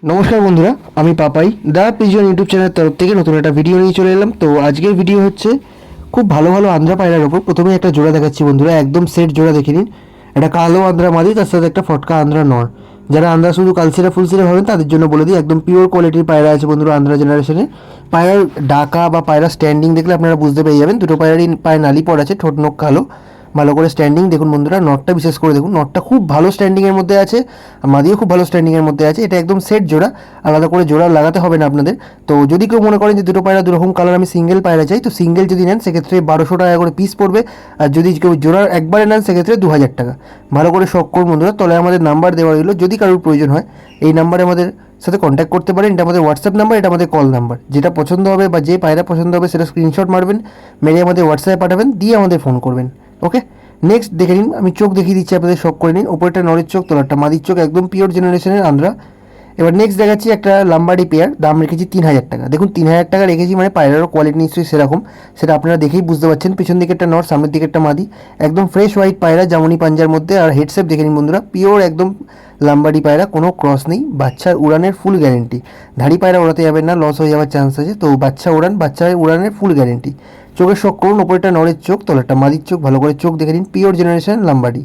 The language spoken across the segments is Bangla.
নমস্কার বন্ধুরা, আমি পাপাই দা পিজন ইউটিউব চ্যানেলের তরফ থেকে নতুন একটা ভিডিও নিয়ে চলে এলাম। তো আজকের ভিডিও হচ্ছে খুব ভালো ভালো আন্ধ্রা পায়রার ওপর। প্রথমে একটা জোড়া দেখাচ্ছি বন্ধুরা, একদম সেট জোড়া দেখে নিন। একটা কালো আন্ধ্রা মাদি, তার সাথে একটা ফটকা আন্ধ্রা নর। যারা আন্ধ্রা শুধু কালসিরা ফুলসিরা ভাবেন তাদের জন্য বলে দিই, একদম পিওর কোয়ালিটির পায়রা আছে বন্ধুরা আন্ধ্রা জেনারেশনে। পায়রার ডাকা বা পায়রা স্ট্যান্ডিং দেখলে আপনারা বুঝতে পেরে যাবেন দুটো পায়রারই পায়ে নালি পড় আছে, ঠোঁট নখ কালো, ভালো করে স্ট্যান্ডিং দেখুন বন্ধুরা। নটটা বিশেষ করে দেখুন, নটটা খুব ভালো স্ট্যান্ডিংয়ের মধ্যে আছে, আর মাদিও খুব ভালো স্ট্যান্ডিংয়ের মধ্যে আছে। এটা একদম সেট জোড়া, আলাদা করে জোড়া লাগাতে হবে না আপনাদের। তো যদি কেউ মনে করেন যে দুটো পায়রা দুরকম কালার আমি সিঙ্গেল পায়রা চাই, তো সিঙ্গেল যদি নেন সেক্ষেত্রে 1200 টাকা করে পিস পড়বে। আর যদি কেউ জোড়া একবারে নেন সেক্ষেত্রে 2000 টাকা। ভালো করে শখ করুন বন্ধুরা। তলে আমাদের নাম্বার দেওয়া রইলো, যদি কারোর প্রয়োজন হয় এই নাম্বারে আমাদের সাথে কন্ট্যাক্ট করতে পারেন। এটা আমাদের হোয়াটসঅ্যাপ নাম্বার, এটা আমাদের কল নাম্বার। যেটা পছন্দ হবে বা যে পায়রা পছন্দ হবে সেটা স্ক্রিনশট মারবেন, মেরে আমাদের হোয়াটসঅ্যাপে পাঠাবেন, দিয়ে আমাদের ফোন করবেন। ওকে, নেক্সট দেখে নিন, আমি চোখ দেখিয়ে দিচ্ছি আপনাদের, শখ করে নিন। ওপরটা নরের চোখ, তলারটা মাদির চোখ, একদম পিওর জেনারেশনের আন্ধ্রা। এবার নেক্সট দেখাচ্ছি একটা লাম্বাডি পেয়ার, দাম রেখেছি 3000 টাকা। দেখুন 3000 টাকা রেখেছি মানে পায়রারও কোয়ালিটি নিশ্চয়ই সেরকম, সেটা আপনারা দেখেই বুঝতে পারছেন। পিছন দিকে একটা নর, সামনের দিকে একটা মাদি, একদম ফ্রেশ হোয়াইট পায়রা, জামুনি পাঞ্জার মধ্যে। আর হেডসেপ দেখে নিন বন্ধুরা, পিওর একদম লাম্বাডি পায়রা, কোনো ক্রস নেই। বাচ্চার উড়ানের ফুল গ্যারেন্টি, ধাড়ি পায়রা ওড়াতে যাবেন না, লস হয়ে যাওয়ার চান্স আছে। তো বাচ্চা উড়ানের ফুল গ্যারেন্টি। চোখের শখ করুন, ওপরটা নরের চোখ, তলারটা মাদির চোখ, ভালো করে চোখ দেখে নিন, পিওর জেনারেশন লাম্বাডি।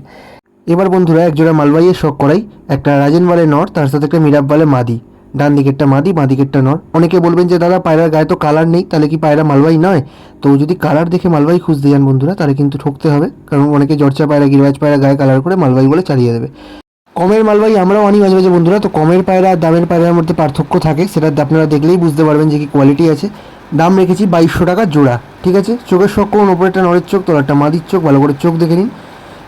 এবার বন্ধুরা একজোড়া মালবাইয়ের শখ করাই, একটা রাজেনওয়ালের নর, তার সাথে একটা মিরাবওয়ালের মাদি। ডান দিকেরটা মাদি, বাঁ দিকেরটা নর। অনেকে বলবেন যে দাদা পায়রার গায়ে তো কালার নেই, তাহলে কি পায়রা মালবাই নয়? তো যদি কালার দেখে মালবাই খুঁজতে যান বন্ধুরা, তাহলে কিন্তু ঠকতে হবে, কারণ অনেকে জর্চা পায়রা, গিরবাজ পায়রা গায়ে কালার করে মালবাই বলে চালিয়ে দেবে। কমের মালবাই আমরাও আনি মাঝে মাঝে বন্ধুরা। তো কমের পায়রা আর দামের পায়রার মধ্যে পার্থক্য থাকে, সেটা আপনারা দেখলেই বুঝতে পারবেন যে কি কোয়ালিটি আছে। দাম রেখেছি 2200 টাকা জোড়া, ঠিক আছে। চোখের শখ করুন, ওপরেরটা নরের চোখ, তলারটা মাদির চোখ, ভালো করে চোখ দেখে নিন।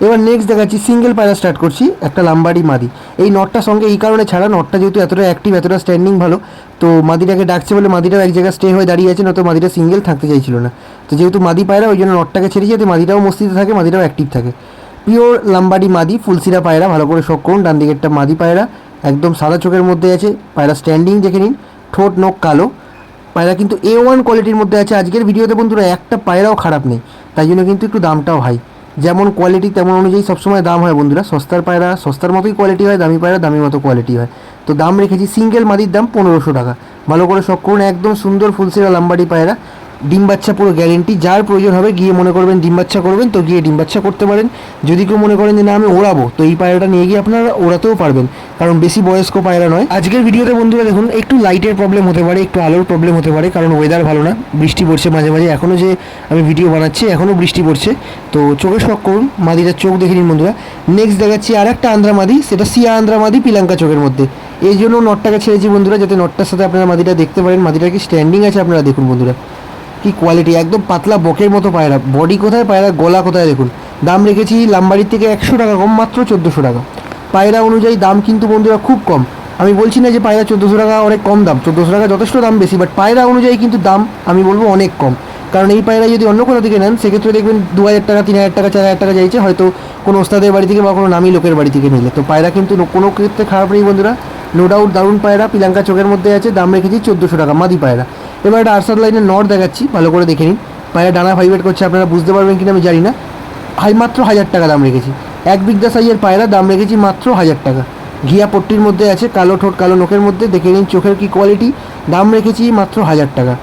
এবার নেক্সট দেখাচ্ছি সিঙ্গেল পায়রা, স্টার্ট করছি একটা লাম্বাডি মাদি। এই নটটার সঙ্গে এই কারণে ছাড়া, নটটা যেহেতু এতটা অ্যাক্টিভ, এতটা স্ট্যান্ডিং ভালো, তো মাদিটাকে ডাকছে বলে মাদিটাও এক জায়গায় স্টে হয়ে দাঁড়িয়ে আছে, নয়তো মাদিটা সিঙ্গেল থাকতে চাইছিল না। তো যেহেতু মাদি পায়রা, ওই জন্য নটটাকে ছেড়ে যাতে মাদিটাও মস্তিতে থাকে, মাদিটাও অ্যাক্টিভ থাকে। পিওর লাম্বাডি মাদি, ফুলসিরা পায়রা, ভালো করে শখ করুন। ডান দিকেরটা মাদি পায়রা, একদম সাদা চোখের মধ্যে আছে, পায়রা স্ট্যান্ডিং দেখে নিন, ঠোঁট নখ কালো। পায়রা কিন্তু A1 কোয়ালিটির মধ্যে আছে। আজকের ভিডিওতে বন্ধুরা একটা পায়রাও খারাপ নেই, তাই জন্য কিন্তু একটু দামটাও হাই। যেমন কোয়ালিটি তেমন অনুযায়ী সবসময় দাম হয় বন্ধুরা। সস্তার পায়রা সস্তার মতোই কোয়ালিটি হয়, দামি পায়রা দামি মতো কোয়ালিটি হয়। তো দাম রেখেছি সিঙ্গেল মাদির দাম 1500 টাকা। ভালো করে শখ করুন, একদম সুন্দর ফুলসিরা লাম্বাডি পায়রা, ডিম বাচ্চা পুরো গ্যারেন্টি। যার প্রয়োজন হবে, গিয়ে মনে করবেন ডিম বাচ্চা করবেন, তো গিয়ে ডিম বাচ্চা করতে পারেন। যদি কেউ মনে করেন যে না আমি ওড়াবো, তো এই পায়রাটা নিয়ে গিয়ে আপনারা ওড়াতেও পারবেন, কারণ বেশি বয়স্ক পায়রা নয়। আজকের ভিডিওতে বন্ধুরা দেখুন, একটু লাইটের প্রবলেম হতে পারে, একটু আলোর প্রবলেম হতে পারে, কারণ ওয়েদার ভালো না, বৃষ্টি পড়ছে মাঝে মাঝে। এখনও যে আমি ভিডিও বানাচ্ছি এখনও বৃষ্টি পড়ছে। তো চোখের শখ করুন, মাদিটার চোখ দেখে নিন বন্ধুরা। নেক্সট দেখাচ্ছি আর একটা আন্ধ্রা মাদি, সেটা সিয়া আন্ধ্রা মাদি, পিলাঙ্কা চোখের মধ্যে। এই জন্য নটটাকে ছেড়েছি বন্ধুরা, যাতে নটটার সাথে আপনারা মাদিটা দেখতে পারেন। মাদিটার কি স্ট্যান্ডিং আছে আপনারা দেখুন বন্ধুরা, কি কোয়ালিটি, একদম পাতলা বকের মতো পায়রা। বডি কোথায়, পায়রা গলা কোথায় দেখুন। দাম রেখেছি লাম্বাড়ির থেকে 100 টাকা কম, মাত্র 1400 টাকা। পায়রা অনুযায়ী দাম কিন্তু বন্ধুরা খুব কম। আমি বলছি না যে পায়রা 1400 টাকা অনেক কম দাম, 1400 টাকা যথেষ্ট দাম বেশি, বাট পায়রা অনুযায়ী কিন্তু দাম আমি বলবো অনেক কম। কারণ এই পায়রা যদি অন্য কোথা থেকে নেন সেক্ষেত্রে দেখবেন 2000 টাকা, 3000 টাকা, 4000 টাকা চাইছে, হয়তো কোনো ওস্তাদের বাড়ি থেকে বা কোনো নামী লোকের বাড়ি থেকে নিলে। তো পায়রা কিন্তু কোনো ক্ষেত্রে খারাপ নেই বন্ধুরা, নো ডাউট দারুণ পায়রা। পিলাঙ্কা চোখের মধ্যে আছে, দাম রেখেছি 1400 টাকা মাদি পায়রা। এবার একটা আরসাদ লাইনের নট দেখাচ্ছি, ভালো করে দেখে নিন। পায়রা ডানা ভাইব্রেট করছে, আপনারা বুঝতে পারবেন কিনা আমি জানি না। মাত্র 1000 টাকা দাম রেখেছি। এক বিঘা সাইজের পায়রা, দাম রেখেছি মাত্র 1000 টাকা। ঘিয়া পট্টির মধ্যে আছে, কালো ঠোঁট কালো নখের মধ্যে, দেখে নিন চোখের কি কোয়ালিটি। দাম রেখেছি মাত্র 1000 টাকা।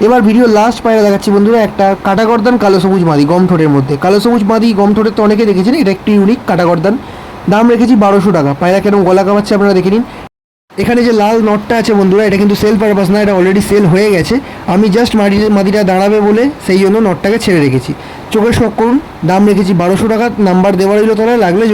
এবার ভিডিও লাস্ট পায়রা দেখাচ্ছি বন্ধুরা, একটা কাটাগর্দান কালো সবুজ মাদি, গম ঠোঁটের মধ্যে। কালো সবুজ মাদি গম ঠোঁটের তো অনেকে দেখেছেন, এটা একটি ইউনিক কাটাগর্দান। দাম রেখেছি 1200 টাকা। পায়রা কেন গলা কামাচ্ছে আপনারা দেখে নিন। এখানে যে লাল নটটা আছে বন্ধুরা, এটা কিন্তু সেল পারপাস না, এটা অলরেডি সেল হয়ে গেছে। আমি জাস্ট মাদিটা দাঁড়াবে বলে সেই জন্য নটটাকে ছেড়ে রেখেছি। চোখের শখ করুন, দাম রেখেছি 1200 টাকা। নাম্বার দেওয়া রইল তলায়, লাগলে